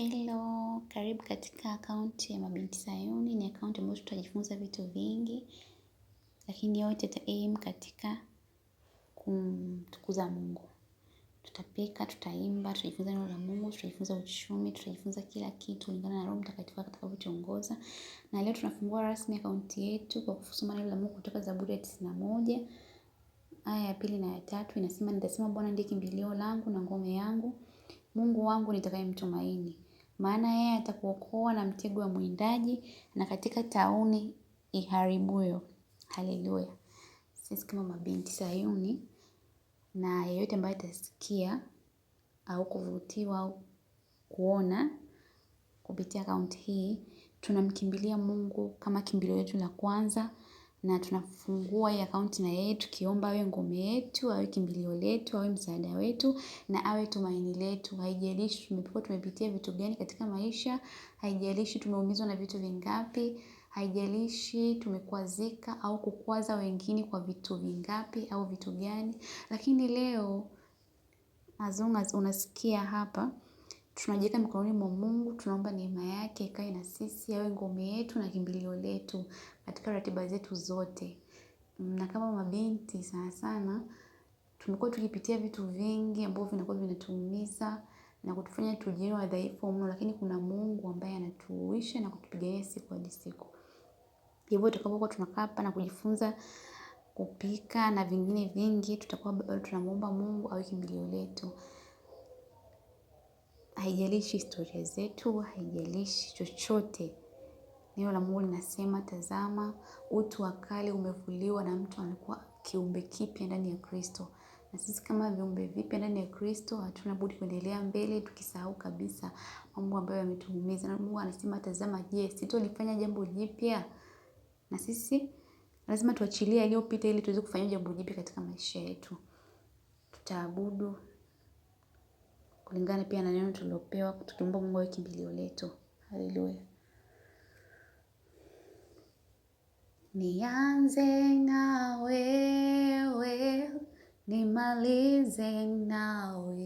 Hello, karibu katika akaunti ya Mabinti Sayuni. Ni akaunti ambayo tutajifunza vitu vingi, lakini yote ta aim katika kumtukuza Mungu. Tutapika, tutaimba, tutajifunza neno la Mungu, tutajifunza uchumi, tutajifunza kila kitu kulingana na Roho Mtakatifu atakavyotuongoza. Na leo tunafungua rasmi akaunti yetu kwa kusoma neno la Mungu kutoka Zaburi ya 91 aya ya 2 na ya 3. Inasema, nitasema Bwana ndiye kimbilio langu na ngome yangu, Mungu wangu nitakayemtumaini. Maana yeye atakuokoa na mtego wa mwindaji na katika tauni iharibuyo. Haleluya. Sisi kama Mabinti Sayuni na yeyote ambaye atasikia au kuvutiwa au kuona kupitia akaunti hii, tunamkimbilia Mungu kama kimbilio letu la kwanza, na tunafungua hii akaunti na yeye tukiomba awe ngome yetu, awe kimbilio letu, awe msaada wetu na awe tumaini letu. Haijalishi tumepitia vitu gani katika maisha, haijalishi tumeumizwa na vitu vingapi, haijalishi tumekwazika au kukwaza wengine kwa vitu vingapi au vitu gani. Lakini leo as long as unasikia hapa, tunajiweka mikononi mwa Mungu, tunaomba neema yake ikae na sisi, awe ngome yetu na kimbilio letu katika ratiba zetu zote. Na kama mabinti sana sana, tumekuwa tukipitia vitu vingi ambavyo vinakuwa vinatuumiza na kutufanya tujione wadhaifu mno, lakini kuna Mungu ambaye anatuisha na kutupigania siku hadi siku. Hivyo tutakapokuwa tunakaa hapa na kujifunza kupika na vingine vingi, tutakuwa bado tunamuomba Mungu awe kimbilio letu. Haijalishi historia zetu, haijalishi chochote. Neno la Mungu linasema, tazama utu wa kale umevuliwa na mtu anakuwa kiumbe kipya ndani ya Kristo. Na sisi kama viumbe vipya ndani ya Kristo, hatuna budi kuendelea mbele tukisahau kabisa mambo ambayo yametuumiza. Na Mungu anasema, tazama, je, sitolifanya jambo jipya? Na sisi lazima tuachilie yaliyopita ili tuweze kufanya jambo jipya katika maisha yetu. Tutaabudu kulingana pia na neno tulilopewa, tukiomba Mungu awe kimbilio letu. Haleluya. Nianze na wewe, nimalize nawe,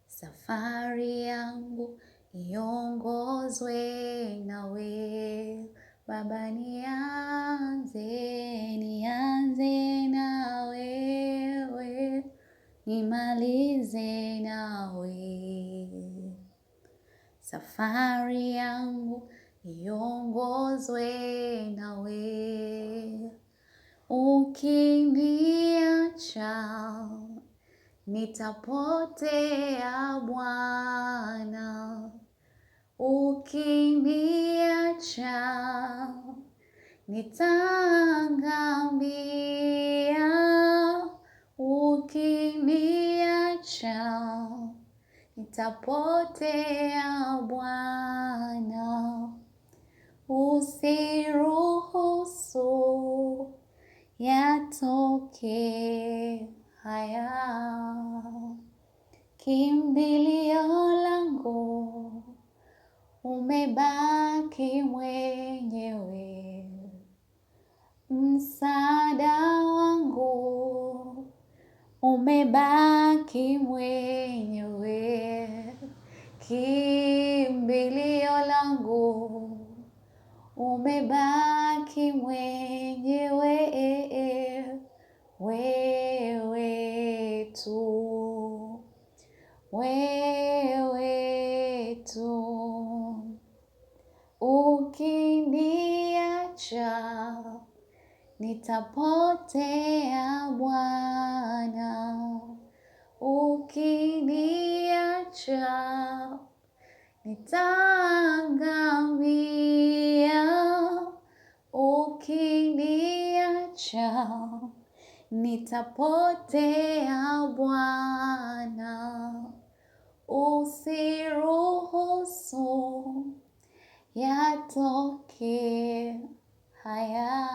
safari yangu iongozwe nawe. Baba, nianze na wewe, nimalize nawe, safari yangu iongozwe nawe. Ukiniacha nitapotea Bwana, ukiniacha nitaangamia, ukiniacha nitapotea Bwana. Usiruhusu yatoke haya, kimbilio langu umebaki mwenyewe, msaada wangu umebaki mwenyewe, kimbilio langu umebaki mwenyewe, wewe tu, wewe tu. Ukiniacha nitapotea Bwana, ukiniacha nitaangamia, ukiniacha nitapotea Bwana. Usiruhusu yatoke haya.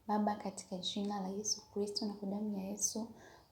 Baba, katika jina la Yesu Kristo na kwa damu ya Yesu,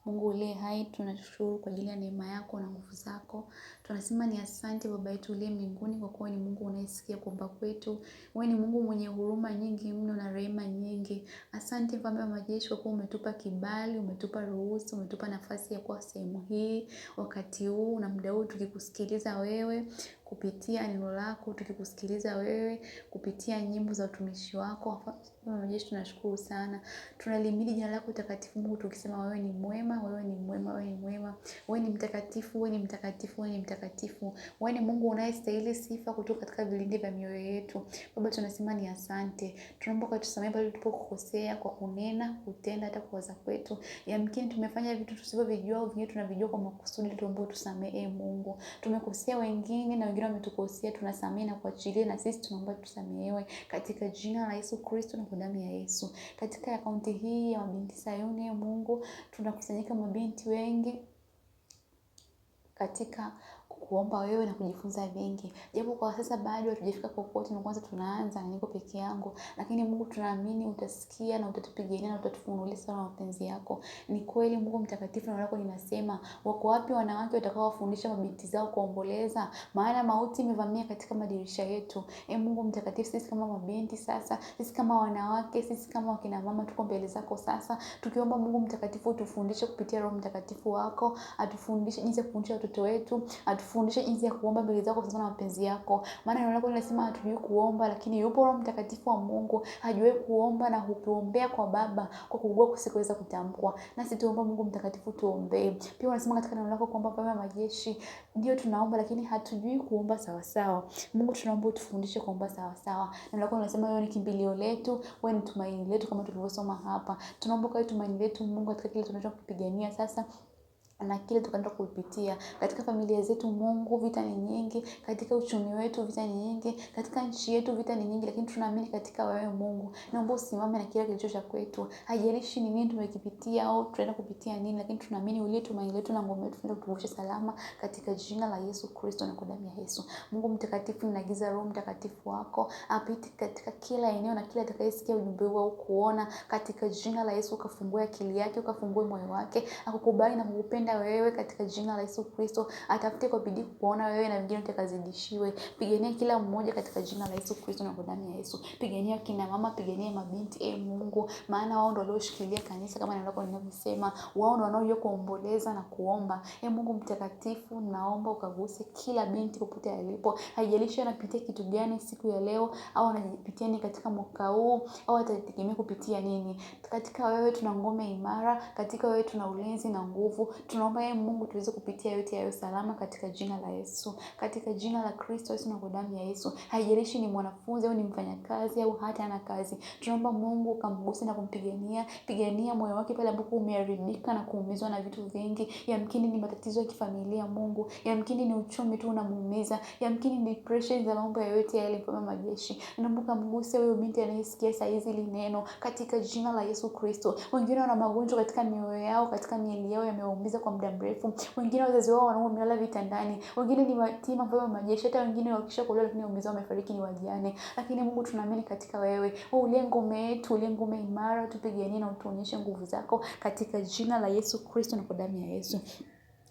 Mungu uliye hai, tunashukuru kwa ajili ya neema yako na nguvu zako. Tunasema ni asante Baba yetu uliye mbinguni, kwa kuwa ni Mungu unayesikia kuomba kwetu. Wewe ni Mungu mwenye huruma nyingi mno na rehema nyingi. Asante Mfalme wa majeshi, kwa kuwa umetupa kibali, umetupa ruhusa, umetupa nafasi ya kuwa sehemu hii wakati huu na muda huu, tukikusikiliza wewe kupitia neno lako, tukikusikiliza wewe kupitia nyimbo za utumishi wako. Mfalme wa majeshi, tunashukuru sana. Tunalimidi jina lako takatifu Mungu, tukisema wewe ni mwema, wewe ni mwema, wewe ni mwema. Wewe ni mtakatifu, wewe ni mtakatifu, wewe ni mtakatifu. Wewe ni Mungu unayestahili sifa kutoka katika vilindi vya mioyo yetu. Baba, tunasema ni asante. Tunaomba ukatusamehe pale tulipokukosea kwa kunena, kutenda, hata kuwaza kwetu. Yamkini tumefanya vitu tusivyovijua au vingine tunavijua kwa makusudi, tuombe utusamehe Mungu. Tumekosea wengine na wengine wametukosea, tunasamehe na kuachilia, na sisi tunaomba tusamehewe katika jina la Yesu Kristo na kwa damu ya Yesu. Katika akaunti hii ya Mabinti Sayuni, Mungu, tunakusanyika mabinti wengi katika kuomba wewe na kujifunza vingi. Japo kwa sasa bado hatujafika kokote, na kwanza tunaanza na niko peke yangu, lakini Mungu tunaamini utasikia na utatupigania na utatufunulia sana mapenzi yako. Ni kweli Mungu mtakatifu, neno lako linasema, wako wapi wanawake watakao wafundisha mabinti zao kuomboleza, maana mauti imevamia katika madirisha yetu. Mungu mtakatifu, sisi kama mabinti sasa, sisi kama wanawake, sisi kama wakina mama, tuko mbele zako sasa tukiomba Mungu mtakatifu utufundishe kupitia Roho Mtakatifu wako, atufundishe jinsi ya kufundisha watoto wetu, atufundishe jinsi ya kuomba mbele zako sana na mapenzi yako. Maana neno lako linasema hatujui kuomba, lakini yupo Roho Mtakatifu wa Mungu hajui kuomba, na hutuombea kwa Baba kwa kuugua kusikoweza kutamkwa. Nasi tuomba Mungu mtakatifu, tuombee. Pia unasema katika neno lako kwamba Baba majeshi, ndio tunaomba lakini hatujui kuomba sawa sawa. Mungu tunaomba utufundishe kuomba sawa sawa. Neno lako linasema wewe ni kimbilio letu, wewe ni tumaini letu, kama tulivyosoma hapa. Tunaomba kwa tumaini letu Mungu katika kile tunachokupigania sasa na kile tukaenda kupitia katika familia zetu. Mungu, vita ni nyingi, katika uchumi wetu vita ni nyingi, katika nchi yetu vita ni nyingi, lakini tunaamini katika wewe Mungu. Naomba usimame na kila kilicho cha kwetu. Haijalishi ni nini tumekipitia au tunaenda kupitia nini, lakini tunaamini uliye tumaini letu na ngome yetu, tunaenda kutuvusha salama katika jina la Yesu Kristo na kwa damu ya Yesu. Mungu mtakatifu, ninaagiza Roho Mtakatifu wako apite katika kila eneo na kila atakayesikia ujumbe huu au kuona, katika jina la Yesu. Ukafungue akili yake, ukafungue moyo wake, akukubali na kukupenda wewe katika jina la Yesu Kristo. Atafute kwa bidii kuona wewe na wengine utakazidishiwe. Pigania kila mmoja katika jina la Yesu Kristo na kwa damu ya Yesu. Pigania kina mama, pigania mabinti Mungu, maana wao ndio walioshikilia kanisa kama neno lako linavyosema. Wao ndio wanaojua kuomboleza na kuomba. Mungu mtakatifu, naomba ukaguse kila binti popote alipo. Haijalishi anapitia kitu gani siku ya leo, au anapitia ni katika mwaka huu, au atategemea kupitia nini. Katika wewe tuna ngome imara, katika wewe tuna ulinzi na nguvu. Tunaomba Mungu tuweze kupitia yote hayo salama katika jina la Yesu, katika jina la Kristo Yesu na kwa damu ya Yesu. Haijalishi ni mwanafunzi au ni mfanyakazi au hata ana kazi, tunaomba Mungu ukamguse na kumpigania. Pigania moyo wake pale ambapo umeharibika na kuumizwa na vitu vingi. Yamkini ni matatizo ya kifamilia Mungu, yamkini ni uchumi tu unamuumiza, yamkini ni depression za mambo yote yale. Mfalme majeshi, naomba ukamguse huyo binti anayesikia saa hizi hili neno katika jina la Yesu Kristo. Wengine wana magonjwa katika mioyo yao, katika miili yao, yameumiza kwa muda mrefu. Wengine wazazi wao wanaomelala vitandani, wengine ni yatima. Mfalme majeshi, hata wengine wakisha kuolewa lakini waumiza wamefariki, ni wajane. Lakini Mungu tunaamini katika wewe, uliye ngome yetu, uliye ngome imara. Tupiganie na utuonyeshe nguvu zako katika jina la Yesu Kristo na kwa damu ya Yesu.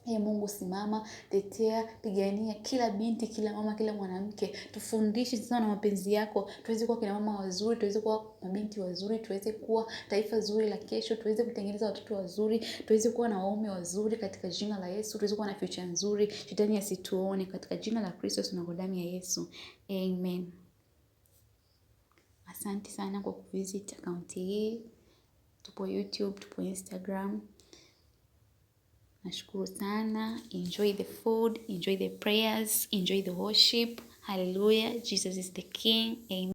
Mungu simama, tetea, pigania kila binti, kila mama, kila mwanamke. Tufundishe sana na mapenzi yako, tuweze kuwa kina mama wazuri, tuweze kuwa mabinti wazuri, tuweze kuwa taifa zuri la kesho, tuweze kutengeneza watoto wazuri, tuweze kuwa na waume wazuri katika jina la Yesu, tuweze kuwa na future nzuri, shetani asituone katika jina la Kristo na kwa damu ya Yesu. Amen. Asante sana kwa kuvisit account hii. Tupo YouTube, tupo Instagram. Nashukuru sana. Enjoy the food, enjoy the prayers, enjoy the worship. Hallelujah. Jesus is the King. Amen.